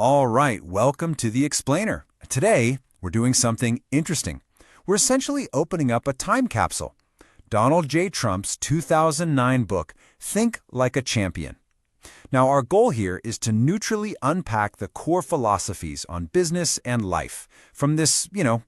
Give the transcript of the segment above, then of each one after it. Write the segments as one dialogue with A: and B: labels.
A: All right, welcome to The Explainer. Today, we're doing something interesting. We're essentially opening up a time capsule. Donald J. Trump's 2009 book, Think Like a Champion. Now, our goal here is to neutrally unpack the core philosophies on business and life from this,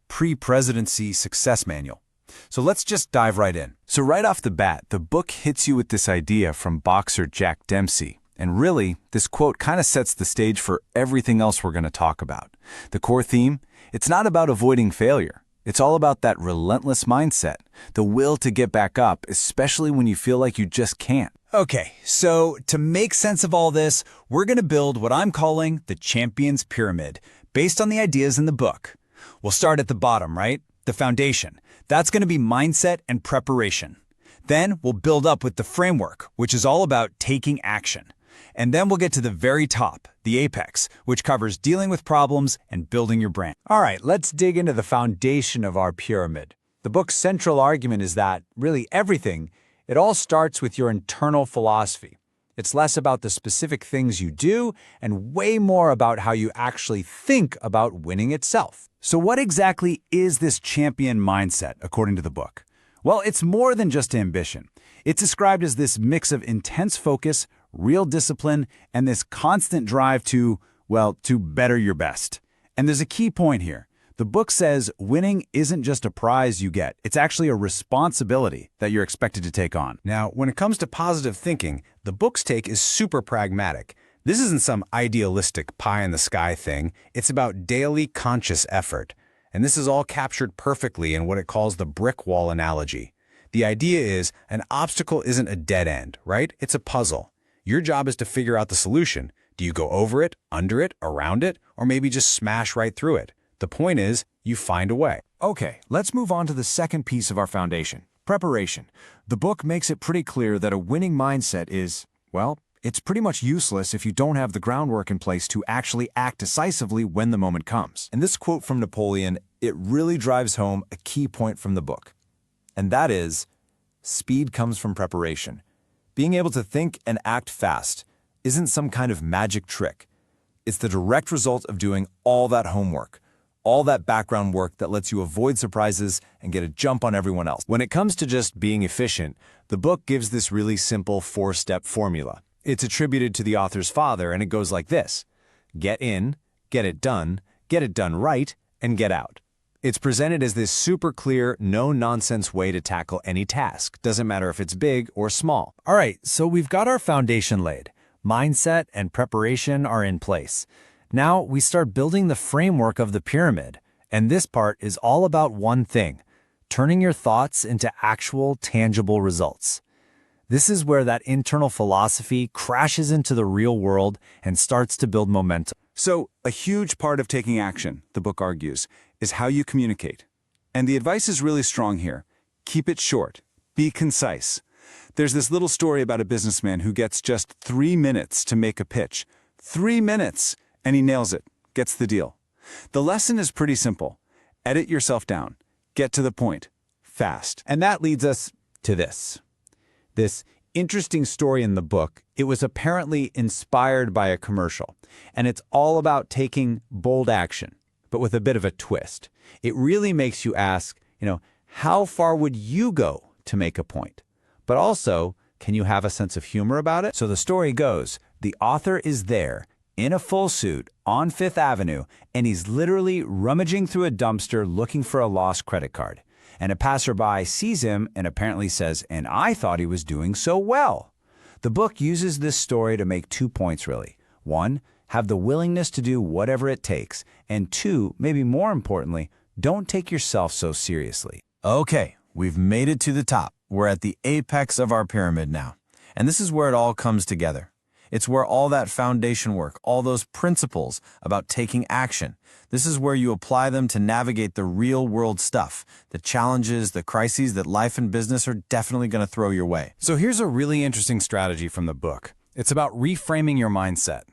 A: pre-presidency success manual. So let's just dive right in.
B: So right off the bat, the book hits you with this idea from boxer Jack Dempsey. And really, this quote kind of sets the stage for everything else we're going to talk about. The core theme? It's not about avoiding failure. It's all about that relentless mindset, the will to get back up, especially when you feel like you just can't.
C: Okay, so to make sense of all this, we're going to build what I'm calling the Champions Pyramid, based on the ideas in the book. We'll start at the bottom, right? The foundation. That's going to be mindset and preparation. Then we'll build up with the framework, which is all about taking action. And then we'll get to the very top, the apex, which covers dealing with problems and building your brand.
D: All right, let's dig into the foundation of our pyramid. The book's central argument is that, really everything, it all starts with your internal philosophy. It's less about the specific things you do and way more about how you actually think about winning itself.
C: So what exactly is this champion mindset, according to the book? Well, it's more than just ambition. It's described as this mix of intense focus, real discipline, and this constant drive to better your best. And there's a key point here. The book says winning isn't just a prize you get. It's actually a responsibility that you're expected to take on.
A: Now, when it comes to positive thinking, the book's take is super pragmatic. This isn't some idealistic pie-in-the-sky thing. It's about daily conscious effort. And this is all captured perfectly in what it calls the brick wall analogy. The idea is an obstacle isn't a dead end, right? It's a puzzle. Your job is to figure out the solution. Do you go over it, under it, around it, or maybe just smash right through it? The point is, you find a way.
B: Okay, let's move on to the second piece of our foundation, preparation. The book makes it pretty clear that a winning mindset is, it's pretty much useless if you don't have the groundwork in place to actually act decisively when the moment comes.
E: And this quote from Napoleon, it really drives home a key point from the book. And that is, speed comes from preparation. Being able to think and act fast isn't some kind of magic trick. It's the direct result of doing all that homework, all that background work that lets you avoid surprises and get a jump on everyone else.
B: When it comes to just being efficient, the book gives this really simple 4-step formula. It's attributed to the author's father, and it goes like this: get in, get it done right, and get out. It's presented as this super clear, no-nonsense way to tackle any task. Doesn't matter if it's big or small.
C: All right, so we've got our foundation laid. Mindset and preparation are in place. Now we start building the framework of the pyramid. And this part is all about one thing: turning your thoughts into actual, tangible results. This is where that internal philosophy crashes into the real world and starts to build momentum.
D: So, a huge part of taking action, the book argues, is how you communicate. And the advice is really strong here. Keep it short. Be concise. There's this little story about a businessman who gets just 3 minutes to make a pitch. 3 minutes! And he nails it, gets the deal. The lesson is pretty simple. Edit yourself down. Get to the point. Fast.
F: And that leads us to this interesting story in the book. It was apparently inspired by a commercial, and it's all about taking bold action, but with a bit of a twist. It really makes you ask, how far would you go to make a point? But also, can you have a sense of humor about it?
C: So the story goes, the author is there in a full suit on Fifth Avenue, and he's literally rummaging through a dumpster looking for a lost credit card. And a passerby sees him and apparently says, "And I thought he was doing so well." The book uses this story to make 2 points, really. 1, have the willingness to do whatever it takes. And 2, maybe more importantly, don't take yourself so seriously.
A: Okay, we've made it to the top. We're at the apex of our pyramid now. And this is where it all comes together. It's where all that foundation work, all those principles about taking action, this is where you apply them to navigate the real-world stuff, the challenges, the crises that life and business are definitely going to throw your way.
C: So here's a really interesting strategy from the book. It's about reframing your mindset.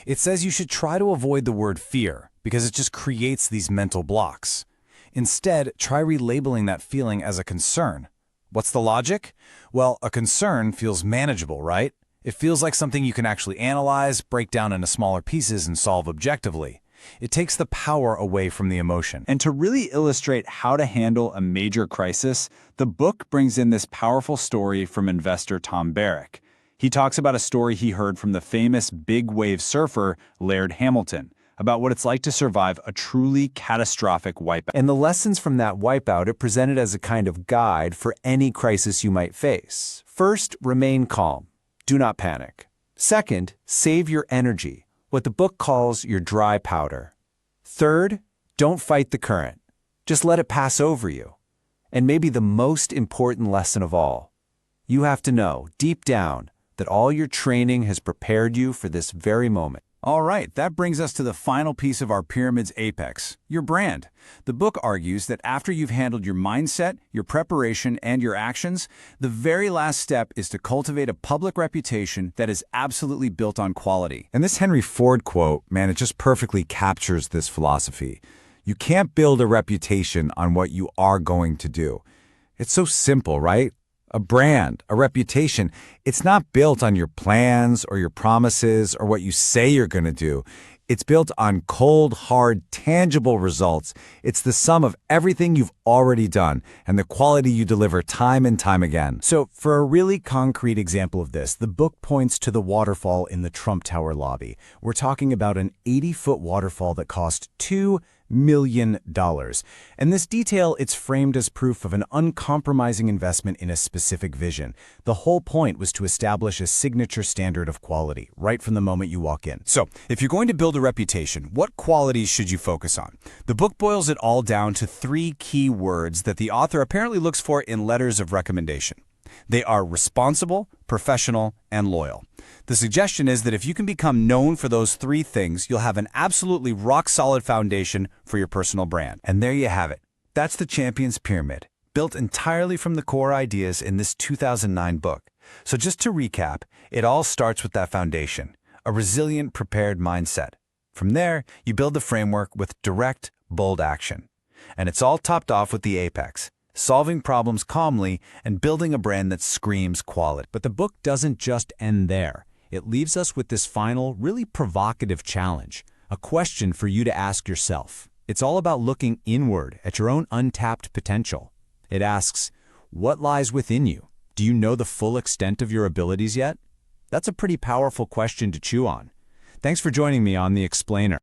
C: It says you should try to avoid the word fear because it just creates these mental blocks. Instead, try relabeling that feeling as a concern. What's the logic? Well, a concern feels manageable, right?
A: It feels like something you can actually analyze, break down into smaller pieces, and solve objectively. It takes the power away from the emotion.
D: And to really illustrate how to handle a major crisis, the book brings in this powerful story from investor Tom Barrack. He talks about a story he heard from the famous big wave surfer Laird Hamilton, about what it's like to survive a truly catastrophic wipeout.
B: And the lessons from that wipeout are presented as a kind of guide for any crisis you might face. First, remain calm. Do not panic. Second, save your energy, what the book calls your dry powder. Third, don't fight the current. Just let it pass over you. And maybe the most important lesson of all, you have to know, deep down, that all your training has prepared you for this very moment.
A: All right, that brings us to the final piece of our pyramid's apex, your brand. The book argues that after you've handled your mindset, your preparation, and your actions, the very last step is to cultivate a public reputation that is absolutely built on quality.
C: And this Henry Ford quote, man, it just perfectly captures this philosophy. You can't build a reputation on what you are going to do. It's so simple, right? A brand, a reputation, it's not built on your plans or your promises or what you say you're going to do. It's built on cold, hard, tangible results. It's the sum of everything you've already done and the quality you deliver time and time again.
A: So, for a really concrete example of this, the book points to the waterfall in the Trump Tower lobby. We're talking about an 80-foot waterfall that cost $2 million. And this detail, it's framed as proof of an uncompromising investment in a specific vision. The whole point was to establish a signature standard of quality right from the moment you walk in. So, if you're going to build a reputation, what qualities should you focus on? The book boils it all down to 3 key words that the author apparently looks for in letters of recommendation. They are responsible, professional, and loyal. The suggestion is that if you can become known for those 3 things, you'll have an absolutely rock-solid foundation for your personal brand.
C: And there you have it. That's the Champion's Pyramid, built entirely from the core ideas in this 2009 book. So just to recap, it all starts with that foundation, a resilient, prepared mindset. From there, you build the framework with direct, bold action. And it's all topped off with the apex, solving problems calmly and building a brand that screams quality.
A: But the book doesn't just end there. It leaves us with this final, really provocative challenge, a question for you to ask yourself. It's all about looking inward at your own untapped potential. It asks, what lies within you? Do you know the full extent of your abilities yet? That's a pretty powerful question to chew on. Thanks for joining me on The Explainer.